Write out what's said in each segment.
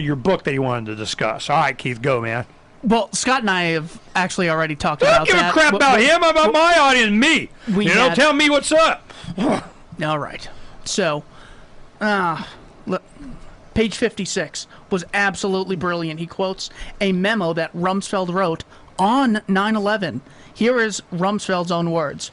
your book that you wanted to discuss. All right, Keith, go, man. Well, Scott and I have actually already talked about that. I don't give a crap about him, about my audience, me. Tell me what's up. All right. So, look, page 56 was absolutely brilliant. He quotes a memo that Rumsfeld wrote on 9/11. Here is Rumsfeld's own words.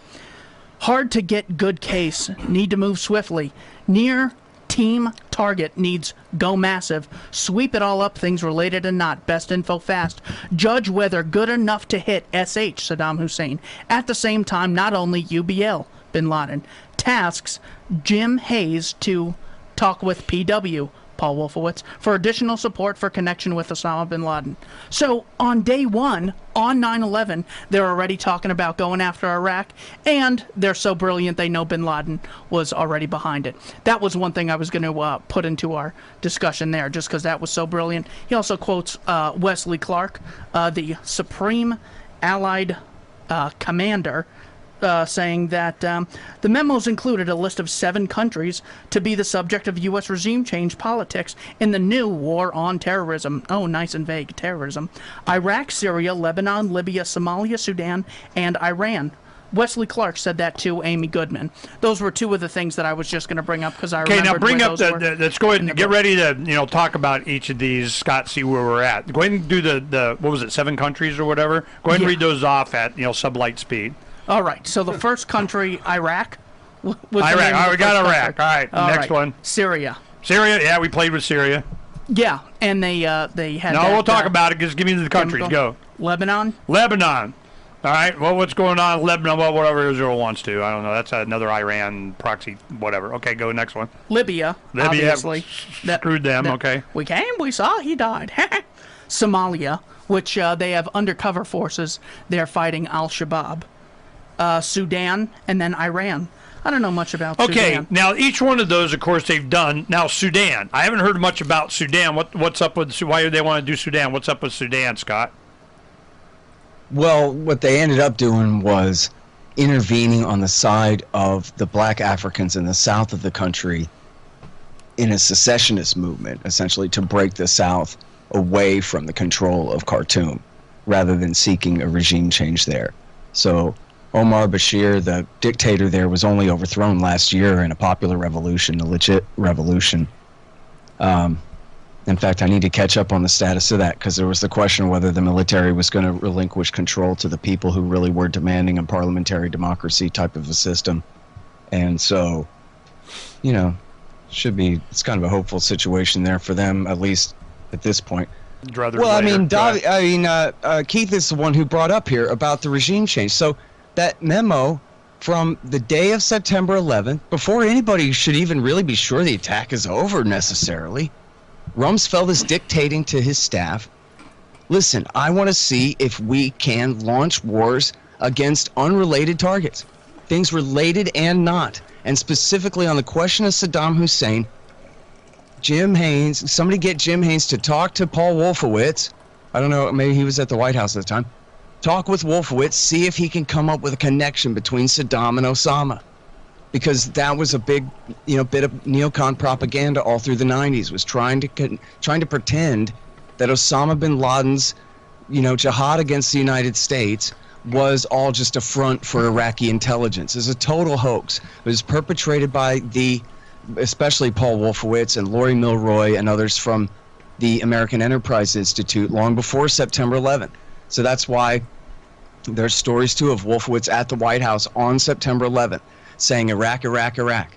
Hard to get good case. Need to move swiftly. Near team target needs go massive. Sweep it all up, things related and not. Best info fast. Judge whether good enough to hit SH, Saddam Hussein. At the same time, not only UBL, Bin Laden. Tasks Jim Hayes to talk with PW, Paul Wolfowitz, for additional support for connection with Osama bin Laden. So on day one, on 9/11, they're already talking about going after Iraq, and they're so brilliant they know bin Laden was already behind it. That was one thing I was going to put into our discussion there, just because that was so brilliant. He also quotes Wesley Clark, the Supreme Allied Commander, saying that the memos included a list of 7 countries to be the subject of U.S. regime change politics in the new war on terrorism. Oh, nice and vague, terrorism. Iraq, Syria, Lebanon, Libya, Somalia, Sudan, and Iran. Wesley Clark said that to Amy Goodman. Those were 2 of the things that I was just going to bring up because I remembered. Okay, now bring up let's go ahead and get book. ready to talk about each of these. Scott, see where we're at. Go ahead and do the what was it, 7 countries or whatever. Go ahead and read those off at sublight speed. All right. So the first country, Iraq. Was Iraq. All right, we got Iraq. All right. Next one. Syria. Syria. Yeah, we played with Syria. Yeah, and they had. No, we'll talk about it. Just give me the countries. Go. Lebanon. All right. Well, what's going on in Lebanon? Well, whatever Israel wants to. I don't know. That's another Iran proxy, whatever. Okay, go next one. Libya. Obviously. Screwed them. Okay. We came. We saw. He died. Somalia, which they have undercover forces. They're fighting al-Shabaab. Sudan, and then Iran. I don't know much about Sudan. Okay, now each one of those, of course, they've done. Now, Sudan. I haven't heard much about Sudan. What's up with, why do they want to do Sudan? What's up with Sudan, Scott? Well, what they ended up doing was intervening on the side of the black Africans in the south of the country in a secessionist movement, essentially to break the South away from the control of Khartoum, rather than seeking a regime change there. So Omar Bashir, the dictator there, was only overthrown last year in a popular revolution, a legit revolution. In fact, I need to catch up on the status of that because there was the question whether the military was going to relinquish control to the people who really were demanding a parliamentary democracy type of a system. And so, it's kind of a hopeful situation there for them, at least at this point. Keith is the one who brought up here about the regime change. So that memo from the day of September 11th, before anybody should even really be sure the attack is over necessarily, Rumsfeld is dictating to his staff, listen, I want to see if we can launch wars against unrelated targets, things related and not. And specifically on the question of Saddam Hussein, Jim Haynes, somebody get Jim Haynes to talk to Paul Wolfowitz. I don't know, maybe he was at the White House at the time. Talk with Wolfowitz, see if he can come up with a connection between Saddam and Osama. Because that was a big, bit of neocon propaganda all through the 90s, was trying to pretend that Osama bin Laden's, jihad against the United States was all just a front for Iraqi intelligence. It's a total hoax. It was perpetrated by especially Paul Wolfowitz and Laurie Milroy and others from the American Enterprise Institute long before September 11th. So that's why there's stories too of Wolfowitz at the White House on September 11th saying Iraq, Iraq, Iraq,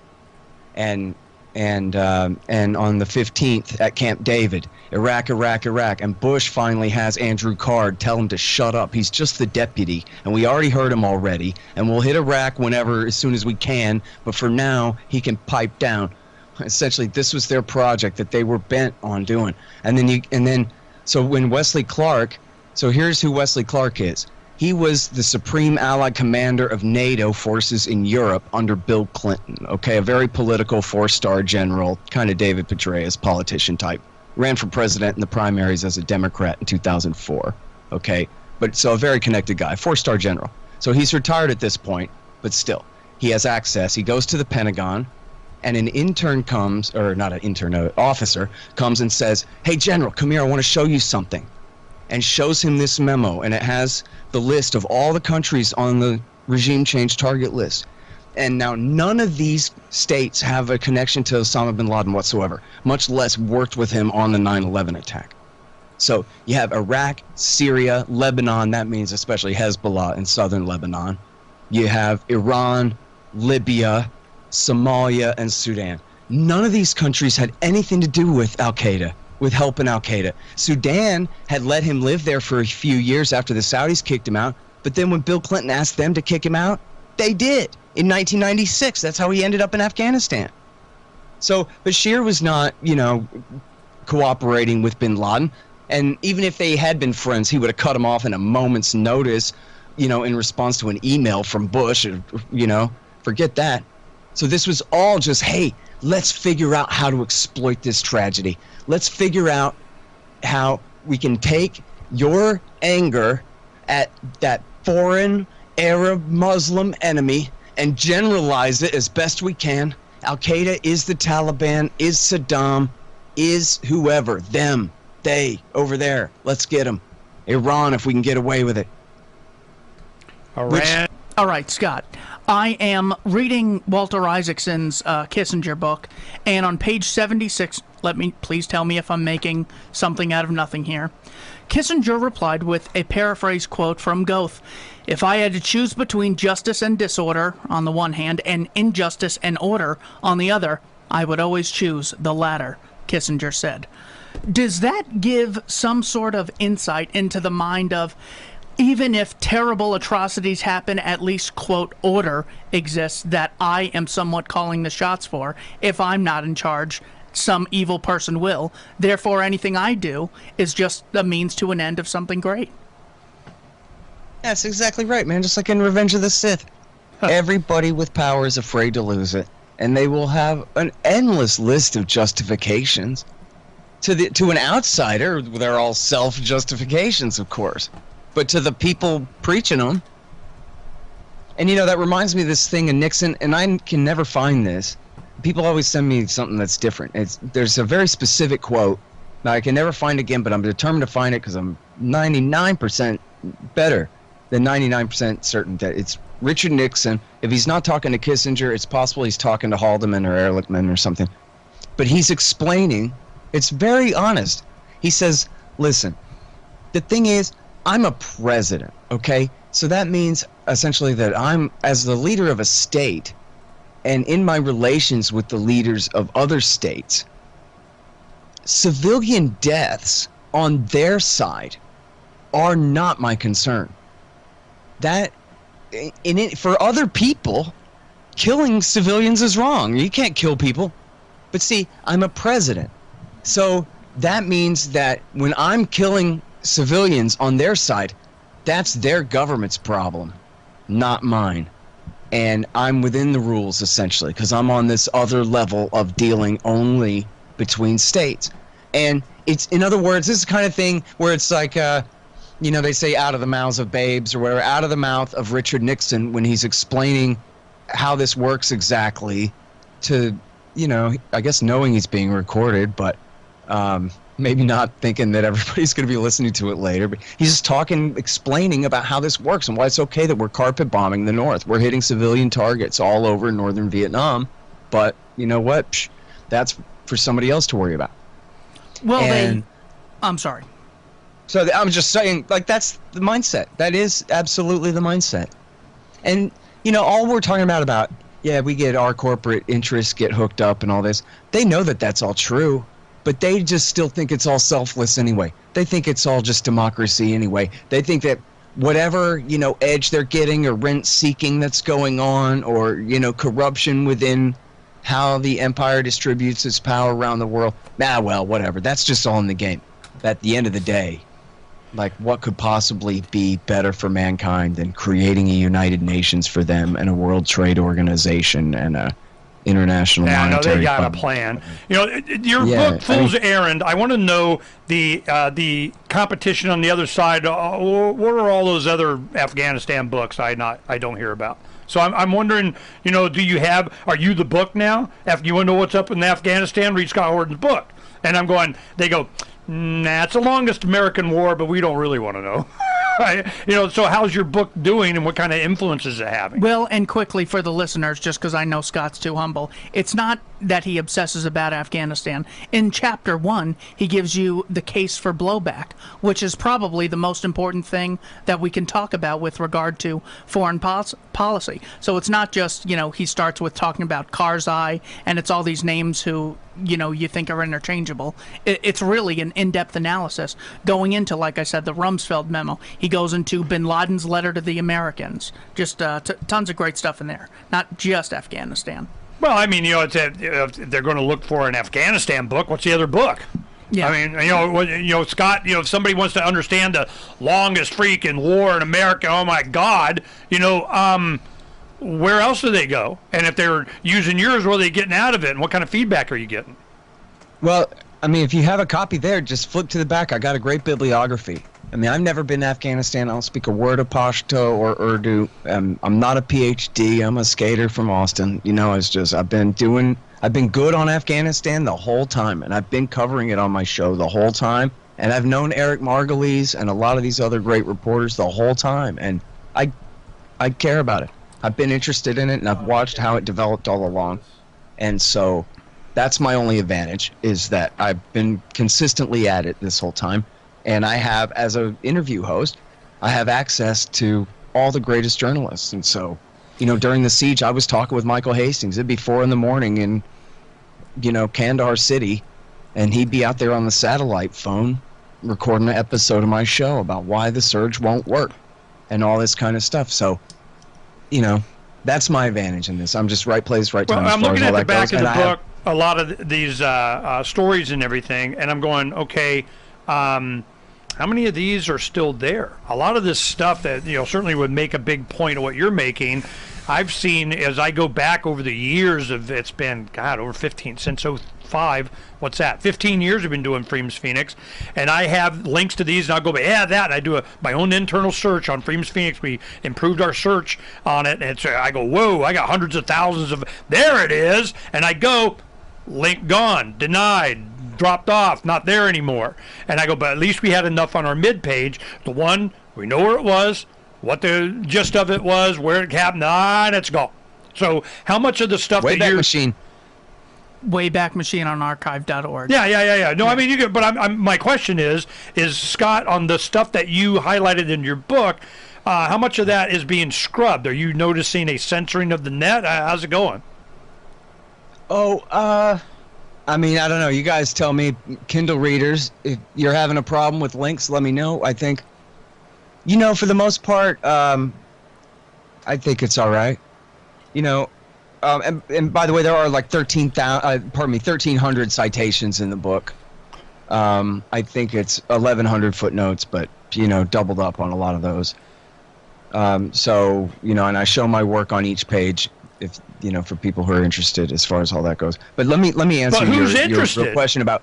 and on the 15th at Camp David, Iraq, Iraq, Iraq, and Bush finally has Andrew Card tell him to shut up. He's just the deputy, and we already heard him already, and we'll hit Iraq whenever, as soon as we can, but for now, he can pipe down. Essentially, this was their project that they were bent on doing. So when Wesley Clark, so here's who Wesley Clark is. He was the Supreme Allied Commander of NATO forces in Europe under Bill Clinton, okay? A very political 4-star general, kind of David Petraeus politician type. Ran for president in the primaries as a Democrat in 2004, okay? But so a very connected guy, 4-star general. So he's retired at this point, but still, he has access. He goes to the Pentagon, and an intern comes, or not an intern, an officer comes and says, "Hey, General, come here, I want to show you something," and shows him this memo, and it has the list of all the countries on the regime change target list. And now none of these states have a connection to Osama bin Laden whatsoever, much less worked with him on the 9/11 attack. So you have Iraq, Syria, Lebanon, that means especially Hezbollah in southern Lebanon. You have Iran, Libya, Somalia, and Sudan. None of these countries had anything to do with Al-Qaeda, with helping Al-Qaeda. Sudan had let him live there for a few years after the Saudis kicked him out, but then when Bill Clinton asked them to kick him out, they did. In 1996, that's how he ended up in Afghanistan. So Bashir was not, cooperating with bin Laden. And even if they had been friends, he would have cut him off in a moment's notice, in response to an email from Bush, forget that. So this was all just, hey, let's figure out how to exploit this tragedy. Let's figure out how we can take your anger at that foreign Arab Muslim enemy and generalize it as best we can. Al-Qaeda is the Taliban, is Saddam, is whoever, them, they, over there. Let's get them. Iran, if we can get away with it. Iran. All right, Scott. I am reading Walter Isaacson's Kissinger book, and on page 76, please tell me if I'm making something out of nothing here. Kissinger replied with a paraphrase quote from Goethe. "If I had to choose between justice and disorder on the one hand and injustice and order on the other, I would always choose the latter," Kissinger said. Does that give some sort of insight into the mind of, even if terrible atrocities happen, at least, quote, order exists that I am somewhat calling the shots for? If I'm not in charge, some evil person will. Therefore, anything I do is just a means to an end of something great. That's exactly right, man. Just like in Revenge of the Sith. Everybody with power is afraid to lose it, and they will have an endless list of justifications. To an outsider, they're all self-justifications, of course. But to the people preaching them, and that reminds me of this thing in Nixon, and I can never find this. People always send me something that's different. There's a very specific quote that I can never find again, but I'm determined to find it because I'm 99% better than 99% certain that it's Richard Nixon. If he's not talking to Kissinger, it's possible he's talking to Haldeman or Ehrlichman or something. But he's explaining, it's very honest. He says, listen, the thing is, I'm a president, okay? So that means essentially that I'm, as the leader of a state, and in my relations with the leaders of other states, civilian deaths on their side are not my concern. That, for other people, killing civilians is wrong. You can't kill people. But see, I'm a president. So that means that when I'm killing civilians on their side, that's their government's problem, not mine. And I'm within the rules, essentially, because I'm on this other level of dealing only between states. And it's, in other words, this is the kind of thing where it's like, they say out of the mouths of babes or whatever, out of the mouth of Richard Nixon when he's explaining how this works exactly to, I guess knowing he's being recorded, but maybe not thinking that everybody's going to be listening to it later, but he's just explaining about how this works and why it's okay that we're carpet bombing the North. We're hitting civilian targets all over northern Vietnam, but you know what? That's for somebody else to worry about. Well, I'm sorry. So I'm just saying, that's the mindset. That is absolutely the mindset. And, all we're talking about, we get our corporate interests get hooked up and all this. They know that that's all true. But they just still think it's all selfless anyway. They think it's all just democracy anyway. They think that whatever, edge they're getting or rent-seeking that's going on or, corruption within how the empire distributes its power around the world, whatever. That's just all in the game. At the end of the day, what could possibly be better for mankind than creating a United Nations for them and a World Trade Organization and a International Monetary they got Fund. A plan. Your book, Fool's Errand. I want to know the competition on the other side. What are all those other Afghanistan books I don't hear about? So I'm wondering, are you the book now? If you want to know what's up in Afghanistan, read Scott Horton's book. And I'm going, they go, nah, it's the longest American war, but we don't really want to know. Right? So how's your book doing and what kind of influence is it having? Well, and quickly for the listeners, just because I know Scott's too humble, it's not that he obsesses about Afghanistan. In chapter 1, he gives you the case for blowback, which is probably the most important thing that we can talk about with regard to foreign policy. So it's not just, he starts with talking about Karzai, and it's all these names who, you think are interchangeable. It's really an in-depth analysis going into, like I said, the Rumsfeld memo. He goes into bin Laden's letter to the Americans. Just tons of great stuff in there, not just Afghanistan. Well, I mean, if they're going to look for an Afghanistan book, what's the other book? Yeah. I mean, Scott, if somebody wants to understand the longest freaking war in America, oh my God, where else do they go? And if they're using yours, what are they getting out of it? And what kind of feedback are you getting? Well, I mean, if you have a copy there, just flip to the back. I got a great bibliography. I mean, I've never been to Afghanistan. I don't speak a word of Pashto or Urdu. I'm not a PhD. I'm a skater from Austin. I've been good on Afghanistan the whole time, and I've been covering it on my show the whole time. And I've known Eric Margulies and a lot of these other great reporters the whole time, and I care about it. I've been interested in it, and I've watched how it developed all along. And so that's my only advantage, is that I've been consistently at it this whole time. And I have, as an interview host, I have access to all the greatest journalists. And so, during the siege, I was talking with Michael Hastings. It'd be 4 a.m. in, Kandahar City, and he'd be out there on the satellite phone recording an episode of my show about why the surge won't work and all this kind of stuff. So, that's my advantage in this. I'm just right place, right time. Well, I'm looking at the back of the book, a lot of these stories and everything, and I'm going, okay, how many of these are still there? A lot of this stuff that, certainly would make a big point of what you're making, I've seen as I go back over the years of, it's been, over 15, since 05, what's that? 15 years we've been doing Freedom's Phoenix, and I have links to these, and I'll go, that, and I do my own internal search on Freedom's Phoenix. We improved our search on it, and I go, whoa, I got hundreds of thousands of, there it is, and I go, link gone, denied, dropped off, not there anymore. And I go, but at least we had enough on our mid-page. The one, we know where it was, what the gist of it was, where it happened, and it's gone. So how much of the stuff Wayback Machine. Wayback Machine on archive.org. Yeah. No, I mean, you could, but my question is Scott, on the stuff that you highlighted in your book, how much of that is being scrubbed? Are you noticing a censoring of the net? How's it going? I mean, I don't know. You guys tell me, Kindle readers, if you're having a problem with links, let me know. I think, for the most part, I think it's all right. And by the way, there are like 1,300 citations in the book. I think it's 1,100 footnotes, but, doubled up on a lot of those. So, and I show my work on each page, if for people who are interested as far as all that goes. But let me answer your real question about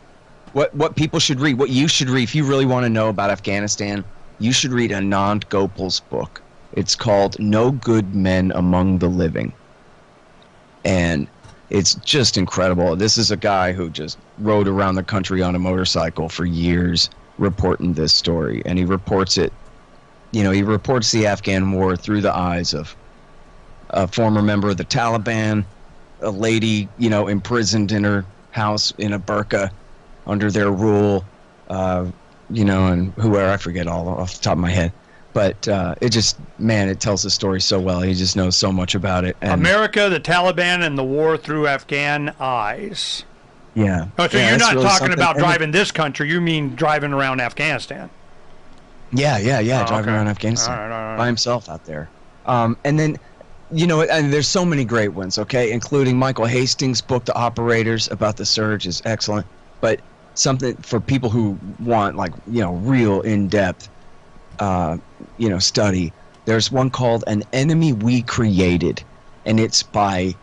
what people should read, what you should read. If you really want to know about Afghanistan, you should read Anand Gopal's book. It's called No Good Men Among the Living. And it's just incredible. This is a guy who just rode around the country on a motorcycle for years reporting this story. And he reports it, he reports the Afghan war through the eyes of a former member of the Taliban, a lady, imprisoned in her house in a burqa under their rule, and whoever, I forget all off the top of my head. But it just, it tells the story so well. He just knows so much about it. And America, the Taliban, and the war through Afghan eyes. Yeah. Oh, so yeah, you're not really talking something. about driving this country. You mean driving around Afghanistan. Yeah. Oh, driving okay. around Afghanistan All right. by himself out there. And then, and there's so many great ones, okay, including Michael Hastings' book, The Operators, about the surge is excellent. But something for people who want, real in-depth, study. There's one called An Enemy We Created, and it's by,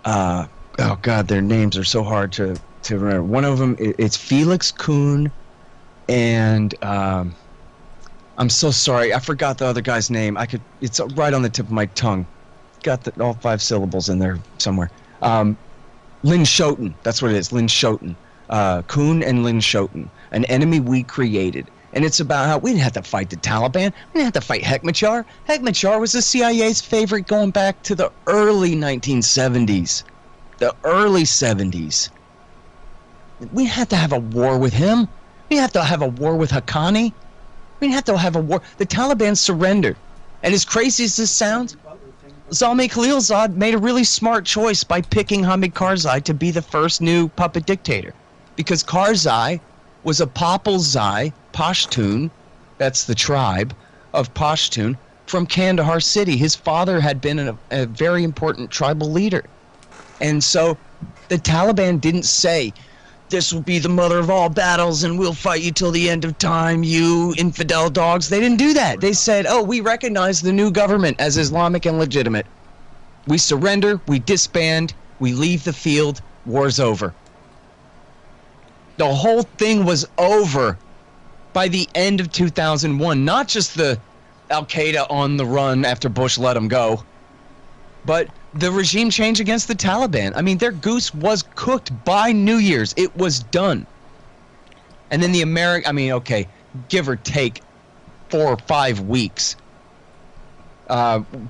their names are so hard to remember. One of them, it's Felix Kuhn, and I'm so sorry, I forgot the other guy's name. It's right on the tip of my tongue. got all 5 syllables in there somewhere. Lynn Shoten, that's what it is, Lynn Shoten. Kuhn and Lynn Shoten, an enemy we created. And it's about how we didn't have to fight the Taliban. We didn't have to fight Hekmatyar. Hekmatyar was the CIA's favorite going back to the early 1970s. The early 70s. We didn't have to have a war with him. We didn't have to have a war with Haqqani. We didn't have to have a war. The Taliban surrendered. And as crazy as this sounds, Zalmay Khalilzad made a really smart choice by picking Hamid Karzai to be the first new puppet dictator. Because Karzai was a Populzai Pashtun, that's the tribe of Pashtun, from Kandahar city. His father had been a very important tribal leader. And so the Taliban didn't say, this will be the mother of all battles and we'll fight you till the end of time, you infidel dogs. They didn't do that. They said, oh, we recognize the new government as Islamic and legitimate. We surrender, we disband, we leave the field, war's over. The whole thing was over by the end of 2001. Not just the Al-Qaeda on the run after Bush let them go, but the regime change against the Taliban. I mean, their goose was cooked by New Year's. It was done. And then okay, give or take 4 or 5 weeks,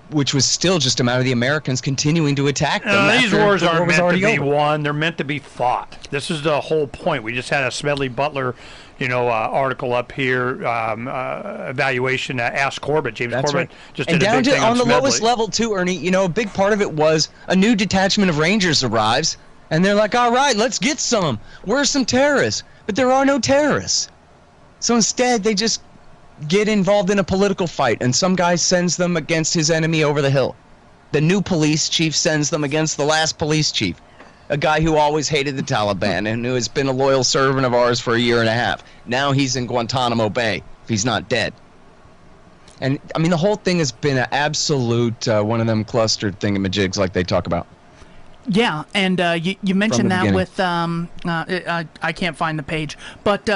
which was still just a matter of the Americans continuing to attack them. These wars aren't meant to be won. They're meant to be fought. This is the whole point. We just had a Smedley Butler, article up here, evaluation. Ask Corbett. James Corbett right. just and did a down big thing on the Smedley. lowest level too, Ernie. A big part of it was a new detachment of Rangers arrives, and they're like, "All right, let's get some. Where's some terrorists?" But there are no terrorists. So instead, they just get involved in a political fight, and some guy sends them against his enemy over the hill. The new police chief sends them against the last police chief, a guy who always hated the Taliban and who has been a loyal servant of ours for a year and a half. Now he's in Guantanamo Bay, if he's not dead. And, I mean, the whole thing has been an absolute one of them clustered thingamajigs like they talk about. Yeah, and you mentioned that beginning. with I can't find the page, but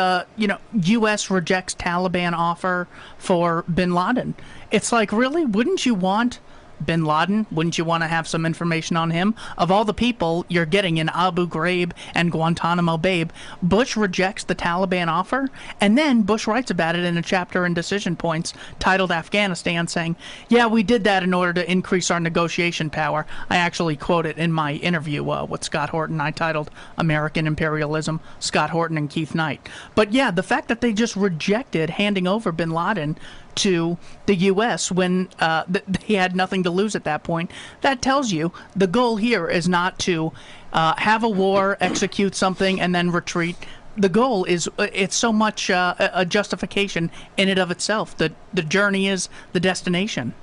U.S. rejects Taliban offer for Bin Laden. It's like, really, wouldn't you want Bin Laden? Wouldn't you want to have some information on him? Of all the people you're getting in Abu Ghraib and Guantanamo Bay, Bush rejects the Taliban offer, and then Bush writes about it in a chapter in Decision Points titled Afghanistan, saying, yeah, we did that in order to increase our negotiation power. I actually quote it in my interview with Scott Horton. I titled American Imperialism, Scott Horton and Keith Knight. But yeah, the fact that they just rejected handing over Bin Laden to the U.S. when he had nothing to lose at that point, that tells you the goal here is not to have a war, execute something, and then retreat. The goal is, it's so much a justification in and of itself. The journey is the destination.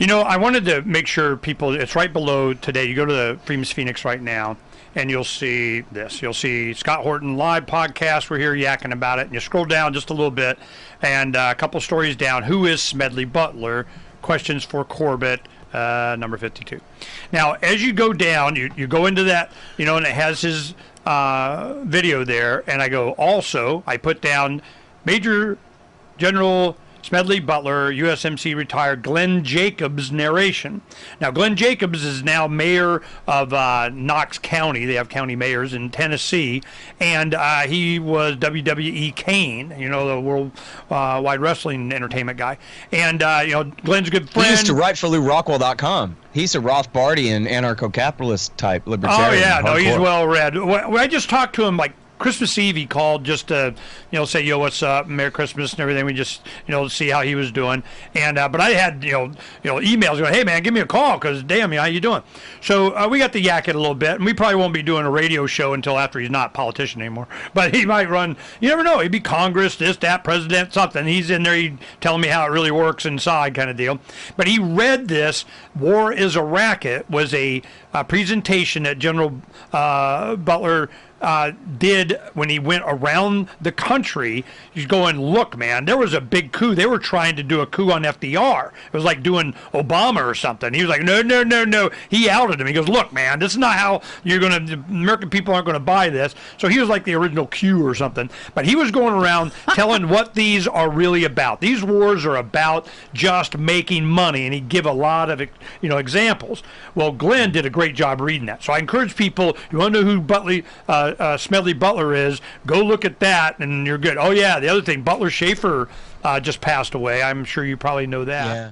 I wanted to make sure people, it's right below today. You go to the Freedom's Phoenix right now, and you'll see this. You'll see Scott Horton live podcast. We're here yakking about it. And you scroll down just a little bit, and a couple stories down. Who is Smedley Butler? Questions for Corbett, number 52. Now, as you go down, you go into that, and it has his video there. And I go, also, I put down Major General Smedley Butler, USMC retired, Glenn Jacobs narration. Now, Glenn Jacobs is now mayor of Knox County. They have county mayors in Tennessee. And he was WWE Kane, the World Wide Wrestling Entertainment guy. And, Glenn's a good friend. He used to write for LouRockwell.com. He's a Rothbardian, anarcho-capitalist type libertarian. Oh, yeah. No, he's hardcore. well read. Well, I just talked to him like Christmas Eve. He called just to, say, yo, what's up, Merry Christmas and everything. We just, see how he was doing. And but I had, emails going, hey man, give me a call because damn, how you doing? So we got to yak it a little bit, and we probably won't be doing a radio show until after he's not a politician anymore. But he might run. You never know. He'd be Congress, this, that, president, something. He's in there, he telling me how it really works inside, kind of deal. But he read this. War is a Racket was a presentation that General Butler did when he went around the country. He's going, look, man, there was a big coup. They were trying to do a coup on FDR. It was like doing Obama or something. He was like, no, no, no, no. He outed him. He goes, look, man, this is not how you're going to, American people aren't going to buy this. So he was like the original Q or something. But he was going around telling what these are really about. These wars are about just making money. And he'd give a lot of, examples. Well, Glenn did a great job reading that. So I encourage people, you want to know who Smedley Butler is, go look at that and you're good. Oh yeah, the other thing, Butler Schaefer just passed away. I'm sure you probably know that. Yeah.